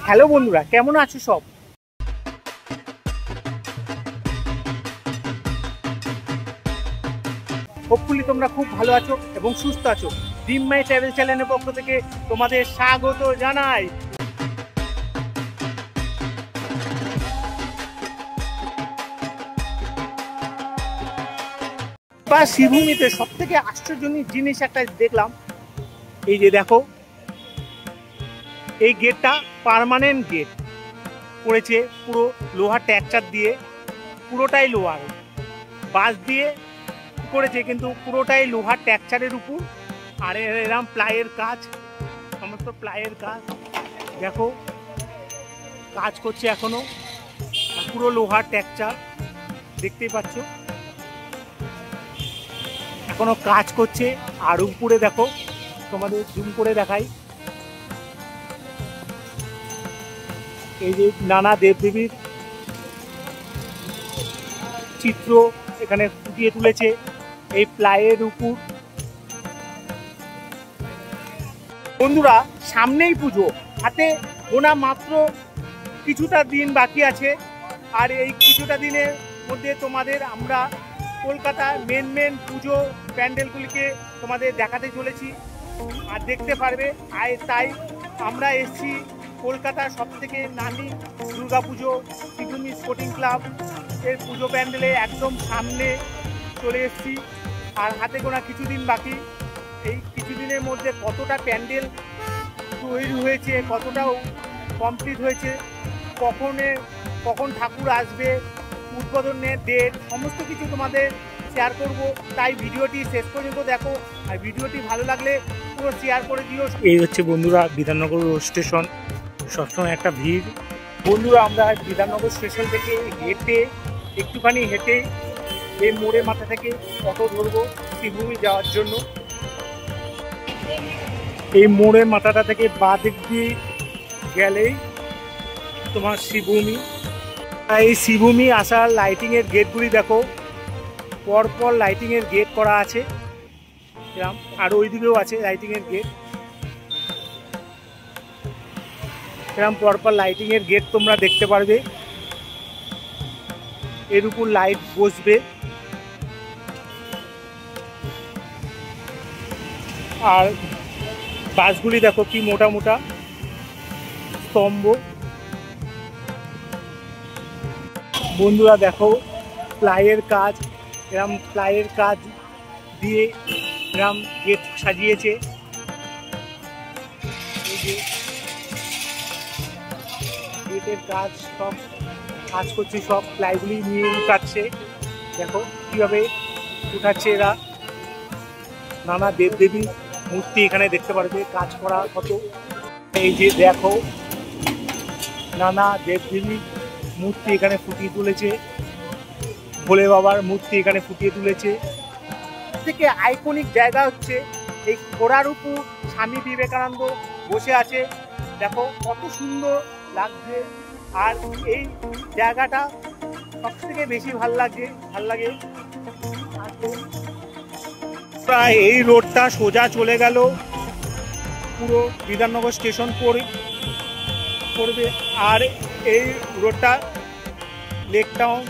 Hello বন্ধুরা, কেমন আছো সব? হোপফুলি তোমরা খুব ভালো আছো এবং সুস্থ আছো। ড্রিম মাই ট্রাভেল চ্যানেলের পক্ষ থেকে তোমাদের স্বাগত জানাই। বা শ্রীভূমিতে সব থেকে আশ্চর্যজনক জিনিস একটা দেখলাম। এই যে দেখো, এই গেটটা পার্মানেন্ট গেট করেছে, পুরো লোহার টেক্সচার দিয়ে, পুরোটাই লোহার। বাঁশ দিয়ে করেছে কিন্তু পুরোটাই লোহার টেক্সচারের উপর। আর এরকম প্লাইয়ের কাজ, সমস্ত প্লাইয়ের কাজ দেখো, কাজ করছে এখনো। পুরো লোহার টেক্সচার দেখতেই পাচ্ছ, এখনো কাজ করছে। আর উপরে দেখো, তোমাদের জুম করে দেখাই, এই যে নানা দেবদেবীর চিত্র এখানে ফুটিয়ে তুলেছে এই প্লাইয়ের উপর। বন্ধুরা, সামনেই পুজো, হাতে গোনা মাত্র কিছুটা দিন বাকি আছে। আর এই কিছুটা দিনের মধ্যে তোমাদের আমরা কলকাতার মেন পুজো প্যান্ডেলগুলিকে তোমাদের দেখাতে চলেছি আর দেখতে পারবে। আর তাই আমরা এসেছি কলকাতার সবথেকে নামি দুর্গাপুজো শ্রীভূমি স্পোর্টিং ক্লাব এর পুজো প্যান্ডেলে একদম সামনে চলে এসেছি। আর হাতে গোনা কিছুদিন বাকি। এই কিছুদিনের মধ্যে কতটা প্যান্ডেল তৈরি হয়েছে, কতটাও কমপ্লিট হয়েছে, কখন ঠাকুর আসবে, উদ্বোধনের ডেট, সমস্ত কিছু তোমাদের শেয়ার করব। তাই ভিডিওটি শেষ পর্যন্ত দেখো। আর ভিডিওটি ভালো লাগলে পুরো শেয়ার করে দিও। এই হচ্ছে বন্ধুরা বিধাননগর স্টেশন, সবসময় একটা ভিড়। বন্ধুরা, আমরা বিধাননগর স্টেশন থেকে একটুখানি হেঁটে এই মোড়ের মাথা থেকে অটো ধরবো শ্রীভূমি যাওয়ার জন্য। এই মোড়ের মাথাটা থেকে বাঁ দিক দিয়ে গেলেই তোমার শ্রীভূমি। এই শ্রীভূমি আসার লাইটিংয়ের গেটগুলি দেখো, পরপর লাইটিংয়ের গেট করা আছে এরকম। আর ওই দিকেও আছে লাইটিংয়ের গেট, এরকম পরপর লাইটিংয়ের গেট তোমরা দেখতে পারবে। এর উপর লাইট বসবে। আর বাসগুলি দেখো কি মোটা মোটা স্তম্ভ। বন্ধুরা দেখো, প্লাইয়ের কাজ, এরম প্লাইয়ের কাজ দিয়ে এরম গেট সাজিয়েছে। এই যে গেটের কাজ, সব কাজ করছে, সব প্লাইগুলি নিয়ে উঠাচ্ছে। দেখো কীভাবে উঠাচ্ছে এরা। নানা দেবদেবী মূর্তি এখানে দেখতে পারবে কাজ করা কত। এই যে দেখো, নানা দেবদেবী মূর্তি এখানে ফুটিয়ে তুলেছে, ভোলে বাবার মূর্তি এখানে ফুটিয়ে তুলেছে। থেকে আইকনিক জায়গা হচ্ছে এই ঘোড়ার উপর স্বামী বিবেকানন্দ বসে আছে। দেখো কত সুন্দর লাগছে। আর এই জায়গাটা সবথেকে বেশি ভাল লাগে। প্রায় এই রোডটা সোজা চলে গেল পুরো বিধাননগর স্টেশন পড়বে। আর এই রোডটা লেক টাউন,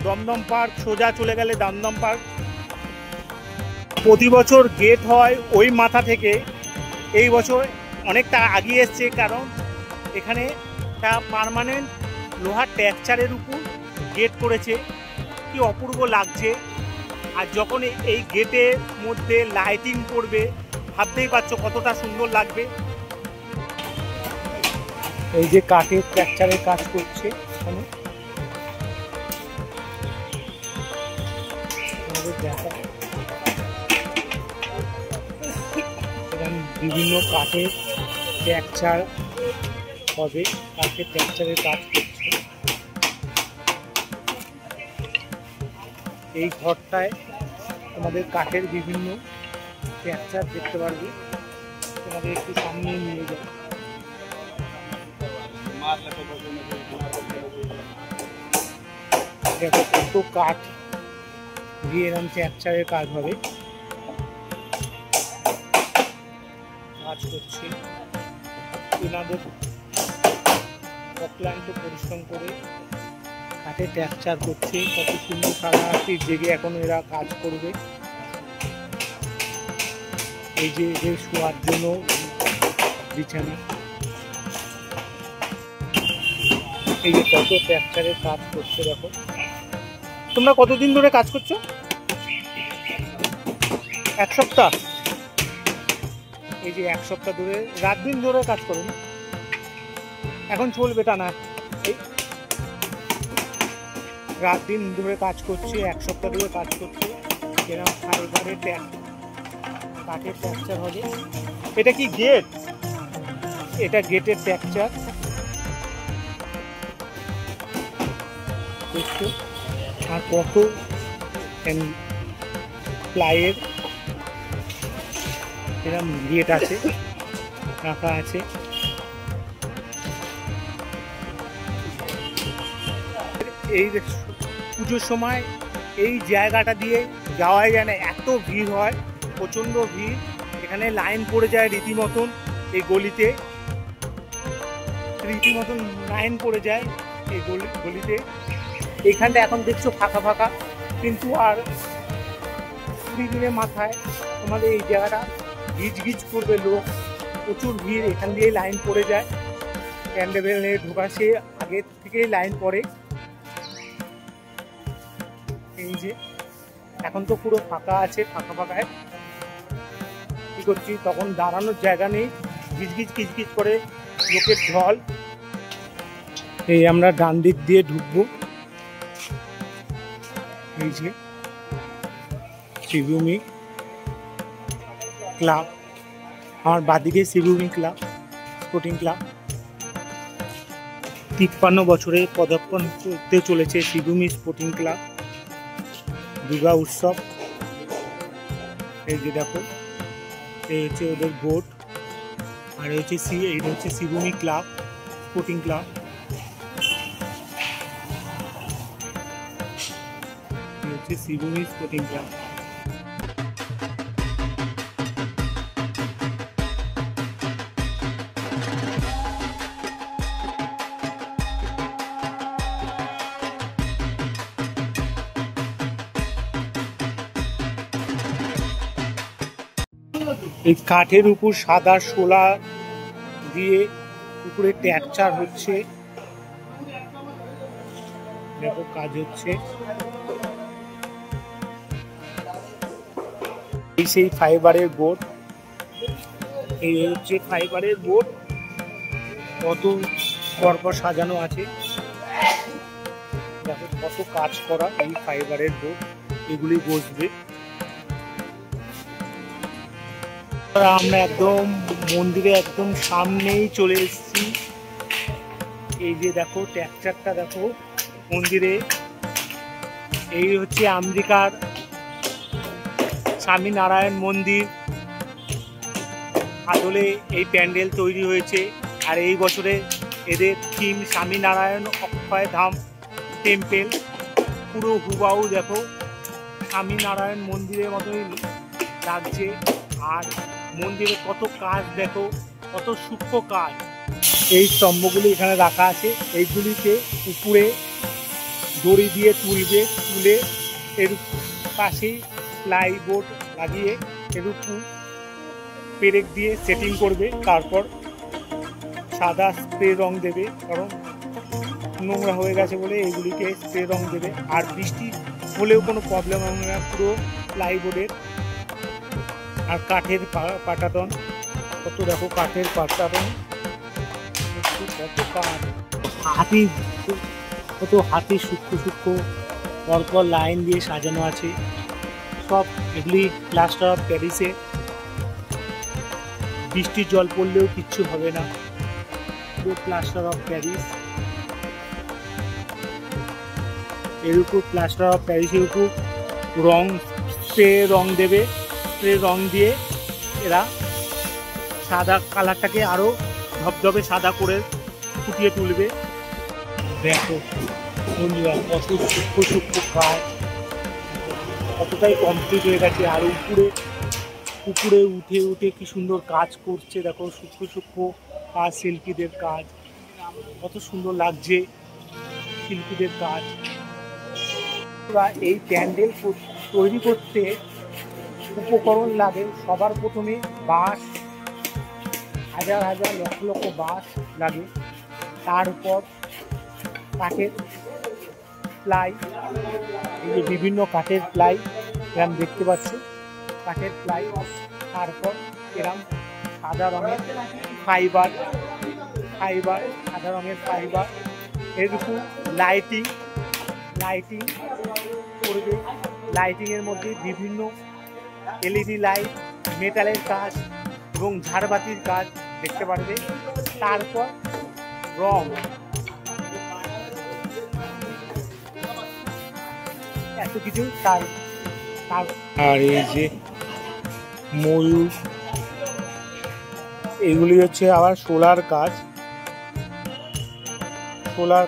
দমদম পার্ক, সোজা চলে গেলে দমদম পার্ক। প্রতি বছর গেট হয় ওই মাথা থেকে, এই বছর অনেকটা আগিয়ে এসছে, কারণ এখানে একটা পার্মানেন্ট লোহার টেক্সচারের উপর গেট করেছে। কি অপূর্ব লাগছে। আর যখন এই গেটের মধ্যে লাইটিং পড়বে, ভাবতেই পারছো কতটা সুন্দর লাগবে। এই যে কাঠের টেক্সচারের কাজ করছে এখানে, বিভিন্ন কাঠের টেক্সচার হবে, কাঠের টেক্সচারের কাজ করছে। এই ঘরটায় তোমাদের কাঠের বিভিন্ন টেক্সচার দেখতে পারবে। তোমাদের একটু সামনে নিয়ে যাবে। দেখো কত কাঠ দিয়ে এরকম টেক্সচারের কাজ হবে, কাজ করছে। এনাদের অক্লান্ত পরিশ্রম করে কাঠে ট্যাকচার করছে। কত সুন্দর সারা রাত্রি জেগে এখন এরা কাজ করবে। এই যে এদের শোয়ার জন্য বিছানা। এই যে কত ট্যাকচারের কাজ করছে দেখো। তোমরা কতদিন ধরে কাজ করছো? 1 সপ্তাহ। এই যে 1 সপ্তাহ ধরে রাত দিন ধরে কাজ করো না? এখন চলবে টানা। এই রাত দিন ধরে কাজ করছে, 1 সপ্তাহ ধরে কাজ করছে। এরকম ফাইবারের কাঠের ট্যাকচার হবে। এটা কি গেট? এটা গেটের ট্যাকচার দেখছো। আর কত প্লাইয়ের এরকম গেট আছে, রাখা আছে। এই পুজোর সময় এই জায়গাটা দিয়ে যাওয়াই যায় না, এত ভিড় হয়, প্রচণ্ড ভিড়। এখানে লাইন পড়ে যায় রীতিমতন। এই গলিতে রীতিমতন লাইন পড়ে যায় এই গলিতে। এইখানটা এখন দেখছো ফাঁকা ফাঁকা, কিন্তু আর 20 দিনের মাথায় তোমাদের এই জায়গাটা গিজ গিজ করবে লোক, প্রচুর ভিড়। এখান দিয়ে লাইন পড়ে যায়, প্যান্ডেলে ঢোকা সে আগে থেকেই লাইন পড়ে। এই যে এখন তো পুরো ফাঁকা আছে, ফাঁকা ফাঁকায় কি করছি, তখন দাঁড়ানোর জায়গা নেই, গিজগিজ কিজগিজ করে লোকের ঢল। এই আমরা ডান দিক দিয়ে ঢুকবো। এই যে শিবভূমি ক্লাব, আমার বাদিকে শিবভূমি ক্লাব, স্পোর্টিং ক্লাব। 53 বছরে পদার্পণ করতে চলেছে শিবভূমি স্পোর্টিং ক্লাব। দুর্গা উৎসব। এই যে দেখো, এই হচ্ছে ওদের বোর্ড, আর এইটা হচ্ছে শিবভূমি ক্লাব, স্পোর্টিং ক্লাব। এই হচ্ছে শিবভূমি স্পোর্টিং ক্লাব। এই কাঠের উপর সাদা শোলা দিয়ে উপরে ট্যাকচার হচ্ছে, দেখো কাজ হচ্ছে। এই সেই ফাইবারের বোর্ড, এই হচ্ছে ফাইবারের বোর্ড, কত পরপর সাজানো আছে, দেখো কত কাজ করা। এই ফাইবারের বোর্ড এগুলি বসবে। আমরা একদম মন্দিরে একদম সামনেই চলে এসেছি। এই যে দেখো ট্যাকচারটা দেখো মন্দিরে। এই হচ্ছে আমেরিকার স্বামীনারায়ণ মন্দির, আসলে এই প্যান্ডেল তৈরি হয়েছে। আর এই বছরে এদের থিম স্বামীনারায়ণ অক্ষয় ধাম টেম্পেল। পুরো হুবাহু দেখো স্বামীনারায়ণ মন্দিরের মতোই লাগছে। আর মন্দিরে কত কাজ দেখো, কত সূক্ষ্ম কাজ। এই স্তম্ভগুলি এখানে রাখা আছে, এইগুলিকে উপরে দড়ি দিয়ে তুলবে, তুলে এর পাশেই প্লাইবোর্ড লাগিয়ে এর উপর পেরেক দিয়ে সেটিং করবে। তারপর সাদা স্প্রে রং দেবে, কারণ নোংরা হয়ে গেছে বলে এইগুলিকে স্প্রে রং দেবে। আর বৃষ্টি হলেও কোনো প্রবলেম হবে না পুরো প্লাইবোর্ডের। আর কাঠের পাটাতন, কত দেখো কাঠের পাটাতন, কত কাঠ, হাতি, কত হাতি সূক্ষ্ম সূক্ষ্ম পরপর লাইন দিয়ে সাজানো আছে। সব এগুলি প্লাস্টার অফ প্যারিসে, বৃষ্টির জল পড়লেও কিচ্ছু হবে না, পুরো প্লাস্টার অফ প্যারিস। এর উপর প্লাস্টার অফ প্যারিসের উপর রং, স্প্রে রং দেবে, স্প্রে রং দিয়ে এরা সাদা কালারটাকে আরো ধবধবে সাদা করে ফুটিয়ে তুলবে। দেখো বন্ধুরা কত সূক্ষ্ম সূক্ষ্ম কাজ, কতটাই কমপ্লিট হয়ে গেছে। আর উপরে উঠে উঠে কি সুন্দর কাজ করছে দেখো, সূক্ষ্ম সূক্ষ্ম কাজ, শিল্পীদের কাজ। কত সুন্দর লাগছে শিল্পীদের কাজ। এই প্যান্ডেল তৈরি করতে উপকরণ লাগে সবার প্রথমে বাঁশ, হাজার হাজার লক্ষ লক্ষ বাঁশ লাগে, তার উপর কাঠের প্লাই, এই যে বিভিন্ন কাঠের প্লাই এরম দেখতে পাচ্ছ, কাঠের প্লাই, তারপর এরম সাদা রঙের ফাইবার, সাদা রঙের ফাইবার, এর উপর লাইটিং করবে। লাইটিংয়ের মধ্যে বিভিন্ন এলইডি লাইট, মেটালের কাজ এবং ঝাড়বাতির কাজ দেখতে পারবে। তারপর রং, এত কিছু তার। আর এই যে ময়ূর, এগুলি হচ্ছে আবার সোলার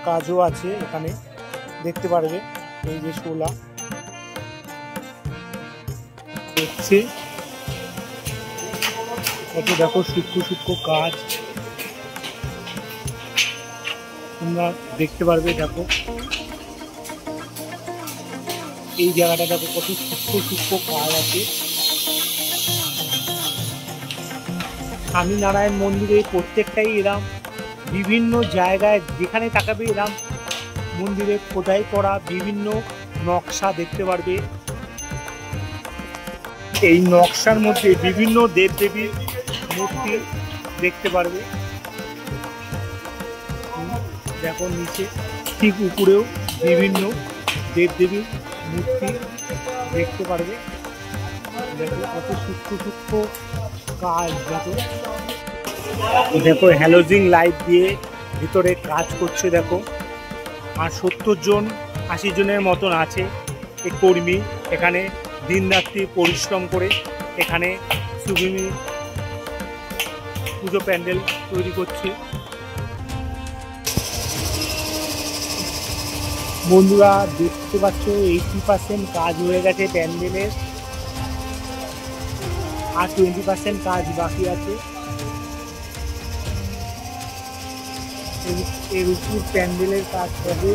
কাজও আছে এখানে দেখতে পারবে। এই যে সোলার দেখছি, কত দেখো সূক্ষ্ম কাজ তোমরা দেখতে পারবে। দেখো এই জায়গাটা দেখো কত সূক্ষ্ম কাজ আছে। স্বামীনারায়ণ মন্দিরে প্রত্যেকটাই এরম বিভিন্ন জায়গায় যেখানে তাকাবে এরম মন্দিরে খোদাই করা বিভিন্ন নকশা দেখতে পারবে। এই নকশার মধ্যে বিভিন্ন দেবদেবীর মূর্তি দেখতে পারবে। দেখো নিচে ঠিক উপরেও বিভিন্ন দেবদেবীর মূর্তি দেখতে পারবে। দেখো কত সূক্ষ্ম কাজ। দেখো হ্যালোজিন লাইট দিয়ে ভিতরে কাজ করছে দেখো। আর 70 জন 80 জনের মতন আছে এই কর্মী, এখানে দিনরাত্রি পরিশ্রম করে এখানে সুগমি পুজো প্যান্ডেল তৈরি করছে। বন্ধুরা দেখতে পাচ্ছ 80% কাজ হয়ে গেছে প্যান্ডেলের, আর 20% কাজ বাকি আছে। এর উপর প্যান্ডেলের কাজ হবে।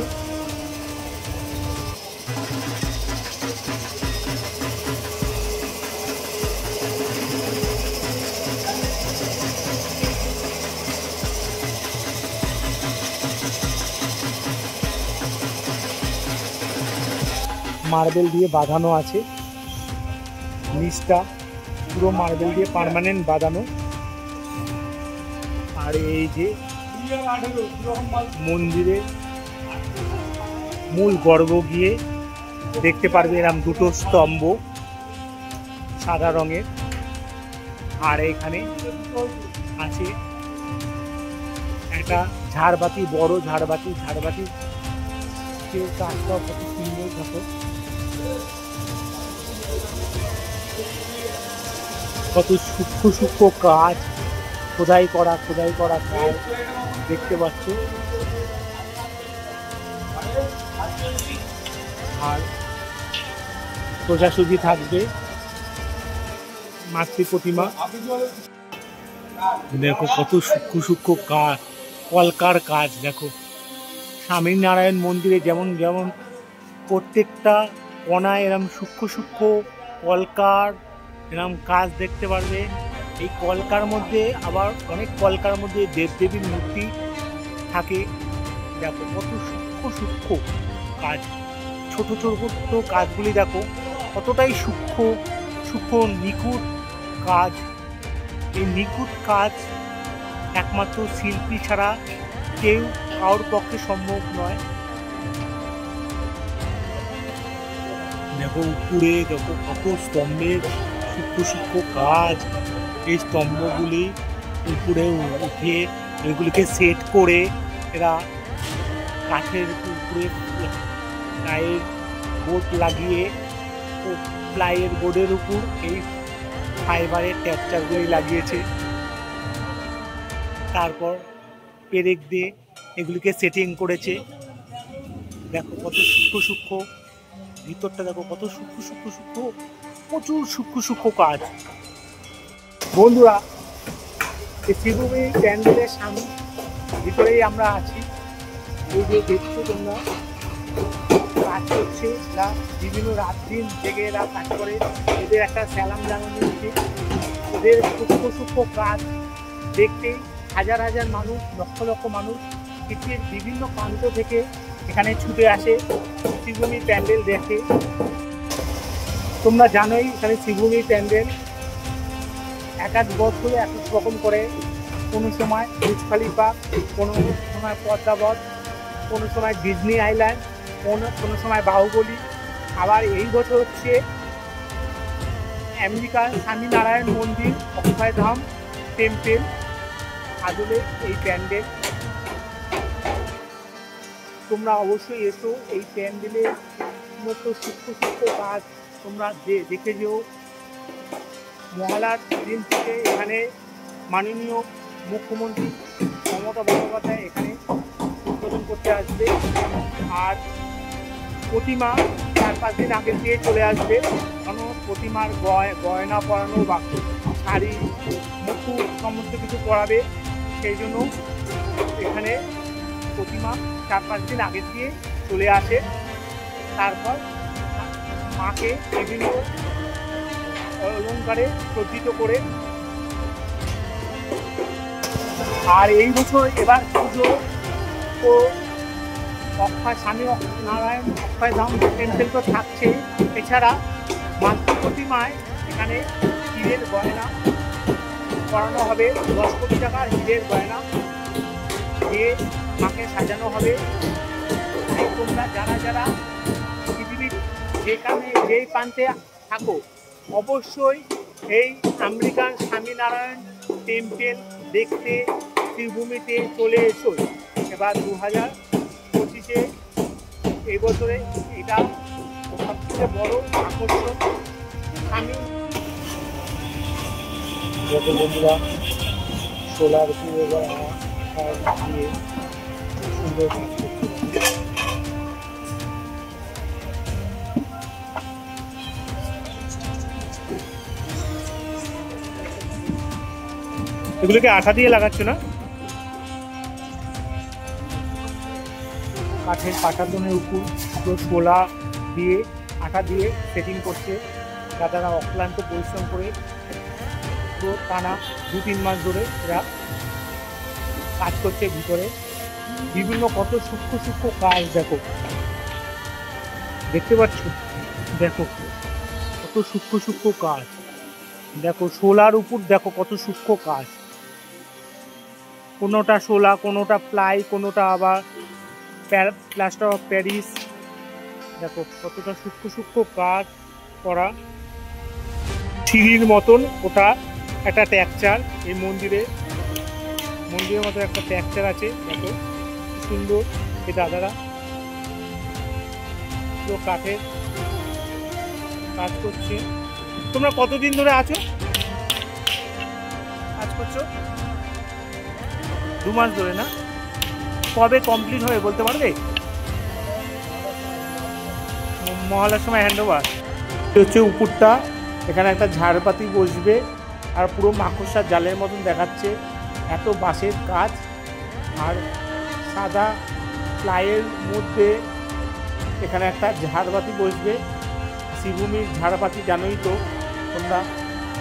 মার্বেল দিয়ে বাঁধানো আছে, নিচটা পুরো মার্বেল দিয়ে পার্মানেন্ট বাঁধানো। আর এই যে মন্দিরে মূল গর্ভ গিয়ে দেখতে পারবে এরকম দুটো স্তম্ভ সাদা রঙের। আর এখানে আছে একটা ঝাড়বাতি, বড় ঝাড়বাতি কাজটা কত সুন্দর। দেখো কত সূক্ষ্ম কাজ, খোদাই করা কাজ দেখতে পাচ্ছ। আর সোজাসুজি থাকবে মাতৃ প্রতিমা। দেখো কত সূক্ষ্ম কাজ, কলকার কাজ। দেখো স্বামীনারায়ণ মন্দিরে যেমন প্রত্যেকটা কোনায় এরম সূক্ষ্ম কলকার এরম কাজ দেখতে পারবে। এই কলকার মধ্যে আবার অনেক কলকার মধ্যে দেবদেবীর মূর্তি থাকে। দেখো কত সূক্ষ্ম কাজ, ছোট কাজগুলি দেখো কতটাই সূক্ষ্ম নিখুঁত কাজ। এই নিখুঁত কাজ একমাত্র শিল্পী ছাড়া কেউ কারোর পক্ষে সম্ভব নয়। দেখো উপরে দেখো কত স্তম্ভের সূক্ষ্ম কাজ। এই স্তম্ভগুলি উপরে উঠে এগুলিকে সেট করে এরা কাঠের উপরে প্লাইয়ের বোর্ড লাগিয়ে, প্লাইয়ের বোর্ডের উপর এই ফাইবারের টেক্সচারগুলি লাগিয়েছে। তারপর পেরেক দিয়ে এগুলিকে সেটিং করেছে। দেখো কত সূক্ষ্ম ভিতরটা, দেখো কত সূক্ষ্ম প্রচুর সূক্ষ্ম কাজ। বন্ধুরা এই শ্রীভূমি প্যান্ডেলের ভিতরেই আমরা আছি। এই যে দেখছো তোমরা, কাজ করছে এরা, বিভিন্ন রাত দিন জেগে এরা কাজ করে। এদের একটা স্যালাম জানানো উচিত। এদের সূক্ষ্ম সূক্ষ্ম কাজ দেখতেই হাজার হাজার মানুষ, লক্ষ লক্ষ মানুষ পৃথিবীর বিভিন্ন প্রান্ত থেকে এখানে ছুটে আসে শ্রীভূমি প্যান্ডেল দেখে। তোমরা জানোই এখানে শ্রীভূমি প্যান্ডেল এক এক বছরে এক এক রকম করে। কোনো সময় বুর্জ খলিফা, কোনো সময় পদ্মাবত, কোনো সময় ডিজনি আইল্যান্ড, কোনো সময় বাহুবলী। আবার এই বছর হচ্ছে আমেরিকার স্বামীনারায়ণ মন্দির অক্ষয়ধাম টেম্পেল আদলে এই প্যান্ডেল। তোমরা অবশ্যই এসো, এই প্যান্ডেলের সমস্ত সূক্ষ্ম সূক্ষ্ম কাজ তোমরা দেখে যেও। মহালয়ার দিন থেকে এখানে মাননীয় মুখ্যমন্ত্রী মমতা বন্দ্যোপাধ্যায় এখানে উদ্বোধন করতে আসবে। আর প্রতিমা 4-5 দিন আগে দিয়ে চলে আসবে। প্রতিমার গয়না পরানো বা শাড়ি, মুকুট সমস্ত কিছু পরাবে। সেই জন্য এখানে প্রতিমা 4-5 দিন আগে দিয়ে চলে আসে। তারপর মাকে বিভিন্ন অলঙ্কারে সজ্জিত করে। আর এই বছর এবার পুজো ও স্বামী নারায়ণ অক্ষয়ধাম টেম্পেল তো থাকছে। এছাড়া মাতৃ প্রতিমায় এখানে হীরের গয়না করানো হবে। 10 কোটি টাকার হীরের গয়না দিয়ে মাকে সাজানো হবে। তোমরা যারা যারা পৃথিবীর যেখানে যেই প্রান্তে থাকো অবশ্যই এই আমেরিকান স্বামীনারায়ণ টেম্পেল দেখতে শ্রীভূমিতে চলে এসো। এবার 2025-এ এই বছরে এটা সবথেকে বড় আকর্ষণ। আমি যত বন্ধুরা সোলার দিয়ে সুন্দর কাজ করতে এগুলোকে আঠা দিয়ে লাগাচ্ছ না? কাঠের পাটাতনের উপর শোলা দিয়ে আঠা দিয়ে সেটিং করছে। দাদারা অক্লান্ত পরিশ্রম করে পুরো টানা 2-3 মাস ধরে এরা কাজ করছে। ভিতরে বিভিন্ন কত সূক্ষ্ম সূক্ষ্ম কাজ দেখো, দেখতে পাচ্ছ? দেখো কত সূক্ষ্ম সূক্ষ্ম কাজ। দেখো শোলার উপর দেখো কত সূক্ষ্ম কাজ। কোনোটা শোলা, কোনোটা প্লাই, কোনোটা আবার প্লাস্টার অফ প্যারিস। দেখো কতটা সূক্ষ্ম সূক্ষ্ম কাজ করা। সিঁড়ির মতন ওটা একটা টেক্সচার। এই মন্দিরের মতো একটা টেক্সচার আছে। দেখো সুন্দর। এই দাদারা পুরো কাঠের কাজ করছে। তোমরা কতদিন ধরে আছো কাজ করছো? 2 মাস ধরে না? কবে কমপ্লিট হবে বলতে পারবে? মহলার সময় হ্যান্ড ওভার হচ্ছে। উপরটা এখানে একটা ঝাড়বাতি বসবে আর পুরো মাকড়সার জালের মতন দেখাচ্ছে। এত বাঁশের কাজ আর সাদা প্লাইয়ের মধ্যে এখানে একটা ঝাড়বাতি বসবে। শ্রীভূমির ঝাড়বাতি জানোই তো তোমরা,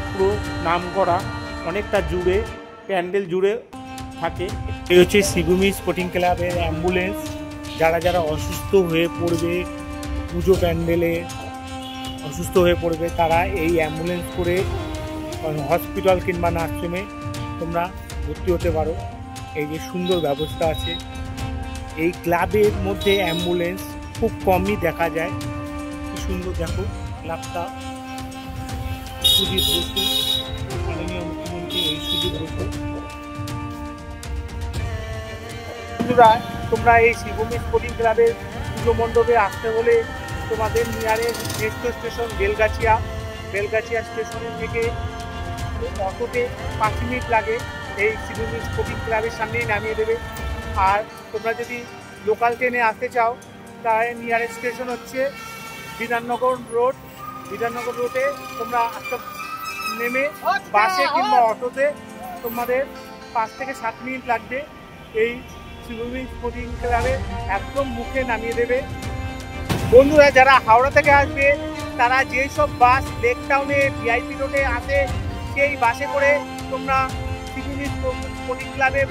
পুরো নাম করা, অনেকটা জুড়ে প্যান্ডেল জুড়ে থাকে। এই হচ্ছে শ্রীভূমি স্পোর্টিং ক্লাবের অ্যাম্বুলেন্স। যারা যারা অসুস্থ হয়ে পড়বে, পুজো প্যান্ডেলে অসুস্থ হয়ে পড়বে, তারা এই অ্যাম্বুলেন্স করে হসপিটাল কিংবা নার্সিংহোমে তোমরা ভর্তি হতে পারো। এই যে সুন্দর ব্যবস্থা আছে। এই ক্লাবের মধ্যে অ্যাম্বুলেন্স খুব কমই দেখা যায়। কি সুন্দর দেখো ক্লাবটা। সুদীপ বসু, মাননীয় মুখ্যমন্ত্রী এই সুদীপ বসু। বন্ধুরা তোমরা এই শ্রীভূমি স্পোর্টিং ক্লাবের পুজো মণ্ডপে আসতে হলে তোমাদের নিয়ারেস্ট মেট্রো স্টেশন বেলগাছিয়া স্টেশনের থেকে অটোতে 5 মিনিট লাগে। এই শ্রীভূমি স্পোর্টিং ক্লাবের সামনেই নামিয়ে দেবে। আর তোমরা যদি লোকাল ট্রেনে আসতে চাও তাহলে নিয়ারেস্ট স্টেশন হচ্ছে বিধাননগর রোডে তোমরা নেমে বাসে কিংবা অটোতে তোমাদের 5 থেকে 7 মিনিট লাগবে এই সিভিল স্পোর্টিং ক্লাবে একদম মুখে নামিয়ে দেবে। বন্ধুরা যারা হাওড়া থেকে আসবে তারা যেসব বাস লেক টাউনে ভিআইপি রোডে আসে সেই বাসে করে তোমরা সিভিল স্পোর্টিং ক্লাবের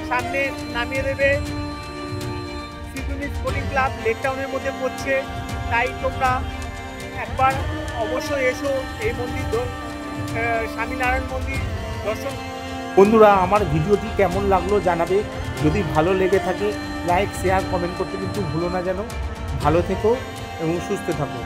সামনে নামিয়ে দেবে। সিভিল স্পোর্টিং ক্লাব লেক টাউনের মধ্যে পড়ছে, তাই তোমরা একবার অবশ্যই এসো এই মন্দির স্বামীনারায়ণ মন্দির দর্শন। বন্ধুরা আমার ভিডিওটি কেমন লাগলো জানাবে, যদি ভালো লেগে থাকে লাইক শেয়ার কমেন্ট করতে কিন্তু ভুলো না যেন। ভালো থেকো এবং সুস্থ থাকো।